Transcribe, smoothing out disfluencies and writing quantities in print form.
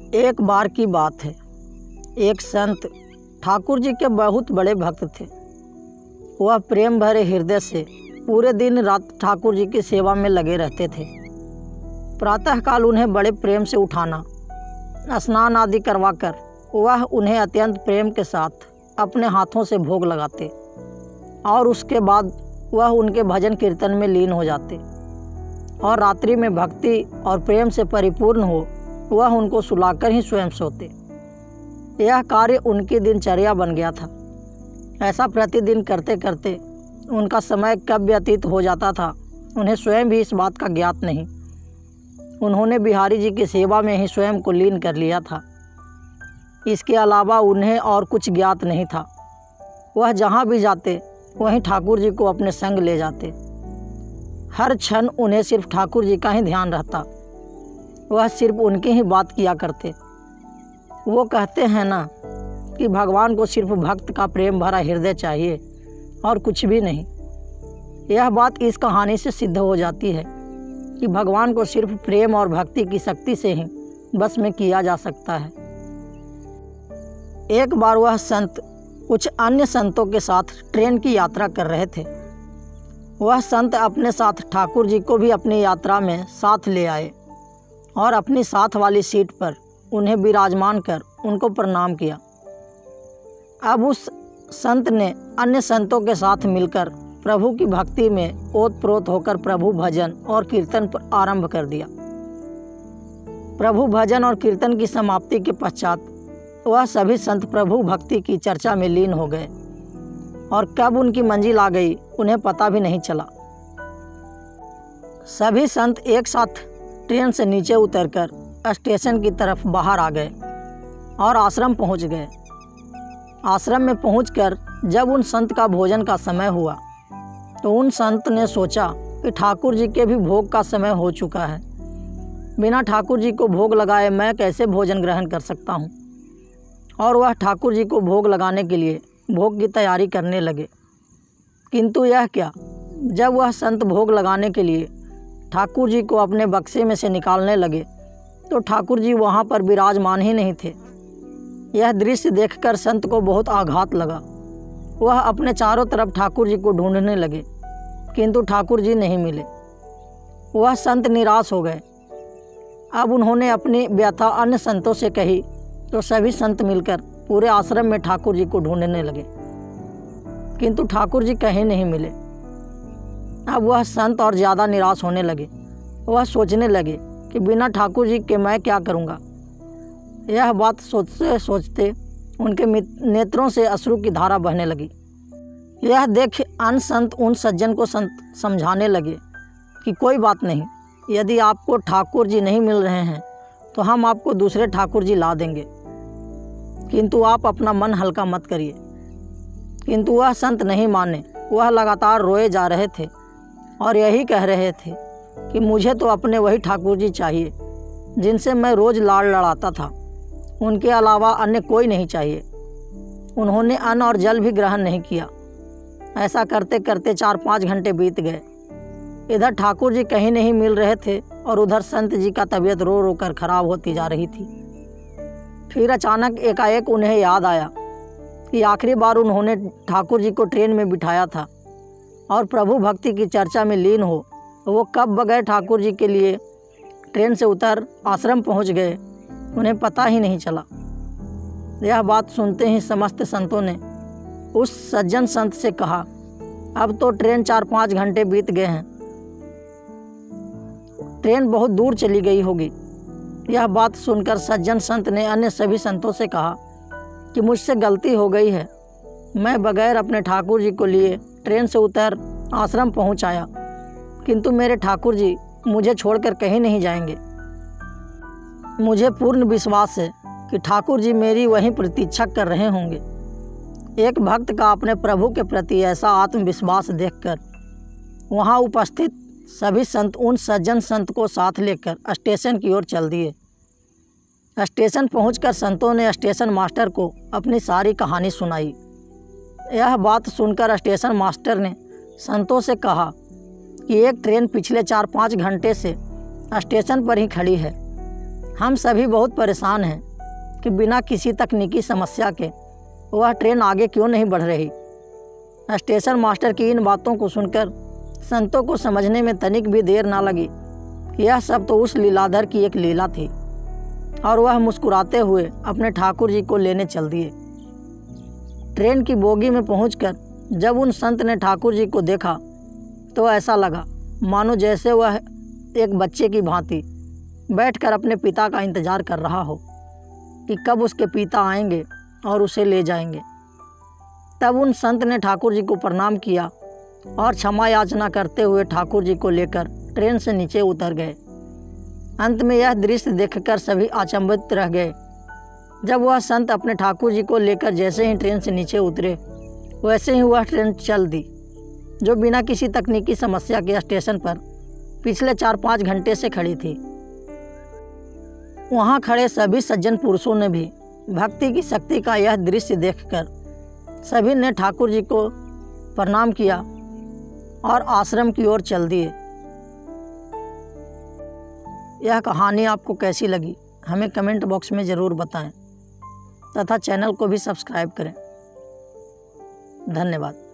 एक बार की बात है, एक संत ठाकुर जी के बहुत बड़े भक्त थे। वह प्रेम भरे हृदय से पूरे दिन रात ठाकुर जी की सेवा में लगे रहते थे। प्रातःकाल उन्हें बड़े प्रेम से उठाना, स्नान आदि करवाकर वह उन्हें अत्यंत प्रेम के साथ अपने हाथों से भोग लगाते और उसके बाद वह उनके भजन कीर्तन में लीन हो जाते और रात्रि में भक्ति और प्रेम से परिपूर्ण हो वह उनको सुलाकर ही स्वयं सोते। यह कार्य उनकी दिनचर्या बन गया था। ऐसा प्रतिदिन करते करते उनका समय कब व्यतीत हो जाता था उन्हें स्वयं भी इस बात का ज्ञात नहीं। उन्होंने बिहारी जी की सेवा में ही स्वयं को लीन कर लिया था। इसके अलावा उन्हें और कुछ ज्ञात नहीं था। वह जहाँ भी जाते वहीं ठाकुर जी को अपने संग ले जाते। हर क्षण उन्हें सिर्फ ठाकुर जी का ही ध्यान रहता। वह सिर्फ उनकी ही बात किया करते। वो कहते हैं ना कि भगवान को सिर्फ भक्त का प्रेम भरा हृदय चाहिए और कुछ भी नहीं। यह बात इस कहानी से सिद्ध हो जाती है कि भगवान को सिर्फ प्रेम और भक्ति की शक्ति से ही बस में किया जा सकता है। एक बार वह संत कुछ अन्य संतों के साथ ट्रेन की यात्रा कर रहे थे। वह संत अपने साथ ठाकुर जी को भी अपनी यात्रा में साथ ले आए और अपनी साथ वाली सीट पर उन्हें विराजमान कर उनको प्रणाम किया। अब उस संत ने अन्य संतों के साथ मिलकर प्रभु की भक्ति में ओतप्रोत होकर प्रभु भजन और कीर्तन पर आरंभ कर दिया। प्रभु भजन और कीर्तन की समाप्ति के पश्चात वह सभी संत प्रभु भक्ति की चर्चा में लीन हो गए और कब उनकी मंजिल आ गई उन्हें पता भी नहीं चला। सभी संत एक साथ ट्रेन से नीचे उतरकर स्टेशन की तरफ बाहर आ गए और आश्रम पहुंच गए। आश्रम में पहुंचकर जब उन संत का भोजन का समय हुआ तो उन संत ने सोचा कि ठाकुर जी के भी भोग का समय हो चुका है। बिना ठाकुर जी को भोग लगाए मैं कैसे भोजन ग्रहण कर सकता हूं? और वह ठाकुर जी को भोग लगाने के लिए भोग की तैयारी करने लगे। किंतु यह क्या, जब वह संत भोग लगाने के लिए ठाकुर जी को अपने बक्से में से निकालने लगे तो ठाकुर जी वहाँ पर विराजमान ही नहीं थे। यह दृश्य देखकर संत को बहुत आघात लगा। वह अपने चारों तरफ ठाकुर जी को ढूंढने लगे किंतु ठाकुर जी नहीं मिले। वह संत निराश हो गए। अब उन्होंने अपनी व्यथा अन्य संतों से कही तो सभी संत मिलकर पूरे आश्रम में ठाकुर जी को ढूंढने लगे किंतु ठाकुर जी कहीं नहीं मिले। अब वह संत और ज़्यादा निराश होने लगे। वह सोचने लगे कि बिना ठाकुर जी के मैं क्या करूँगा। यह बात सोचते सोचते उनके नेत्रों से अश्रु की धारा बहने लगी। यह देख अन्य संत उन सज्जन को समझाने लगे कि कोई बात नहीं, यदि आपको ठाकुर जी नहीं मिल रहे हैं तो हम आपको दूसरे ठाकुर जी ला देंगे, किंतु आप अपना मन हल्का मत करिए। किंतु वह संत नहीं माने। वह लगातार रोए जा रहे थे और यही कह रहे थे कि मुझे तो अपने वही ठाकुर जी चाहिए जिनसे मैं रोज़ लाड़ लड़ाता था। उनके अलावा अन्य कोई नहीं चाहिए। उन्होंने अन्न और जल भी ग्रहण नहीं किया। ऐसा करते करते 4-5 घंटे बीत गए। इधर ठाकुर जी कहीं नहीं मिल रहे थे और उधर संत जी का तबीयत रो रो कर खराब होती जा रही थी। फिर अचानक एकाएक उन्हें याद आया कि आखिरी बार उन्होंने ठाकुर जी को ट्रेन में बिठाया था और प्रभु भक्ति की चर्चा में लीन हो वो कब बगैर ठाकुर जी के लिए ट्रेन से उतर आश्रम पहुंच गए उन्हें पता ही नहीं चला। यह बात सुनते ही समस्त संतों ने उस सज्जन संत से कहा, अब तो ट्रेन 4-5 घंटे बीत गए हैं, ट्रेन बहुत दूर चली गई होगी। यह बात सुनकर सज्जन संत ने अन्य सभी संतों से कहा कि मुझसे गलती हो गई है। मैं बगैर अपने ठाकुर जी को लिए ट्रेन से उतर आश्रम पहुंच आया, किंतु मेरे ठाकुर जी मुझे छोड़कर कहीं नहीं जाएंगे। मुझे पूर्ण विश्वास है कि ठाकुर जी मेरी वहीं प्रतीक्षा कर रहे होंगे। एक भक्त का अपने प्रभु के प्रति ऐसा आत्मविश्वास देखकर वहाँ उपस्थित सभी संत उन सज्जन संत को साथ लेकर स्टेशन की ओर चल दिए। स्टेशन पहुंचकर संतों ने स्टेशन मास्टर को अपनी सारी कहानी सुनाई। यह बात सुनकर स्टेशन मास्टर ने संतों से कहा कि एक ट्रेन पिछले 4-5 घंटे से स्टेशन पर ही खड़ी है। हम सभी बहुत परेशान हैं कि बिना किसी तकनीकी समस्या के वह ट्रेन आगे क्यों नहीं बढ़ रही। स्टेशन मास्टर की इन बातों को सुनकर संतों को समझने में तनिक भी देर ना लगी। यह सब तो उस लीलाधर की एक लीला थी और वह मुस्कुराते हुए अपने ठाकुर जी को लेने चल दिए। ट्रेन की बोगी में पहुंचकर जब उन संत ने ठाकुर जी को देखा तो ऐसा लगा मानो जैसे वह एक बच्चे की भांति बैठकर अपने पिता का इंतजार कर रहा हो कि कब उसके पिता आएंगे और उसे ले जाएंगे। तब उन संत ने ठाकुर जी को प्रणाम किया और क्षमा याचना करते हुए ठाकुर जी को लेकर ट्रेन से नीचे उतर गए। अंत में यह दृश्य देखकर सभी अचंभित रह गए। जब वह संत अपने ठाकुर जी को लेकर जैसे ही ट्रेन से नीचे उतरे वैसे ही वह ट्रेन चल दी, जो बिना किसी तकनीकी समस्या के स्टेशन पर पिछले 4-5 घंटे से खड़ी थी। वहाँ खड़े सभी सज्जन पुरुषों ने भी भक्ति की शक्ति का यह दृश्य देखकर सभी ने ठाकुर जी को प्रणाम किया और आश्रम की ओर चल दिए। यह कहानी आपको कैसी लगी हमें कमेंट बॉक्स में ज़रूर बताएं तथा चैनल को भी सब्सक्राइब करें। धन्यवाद।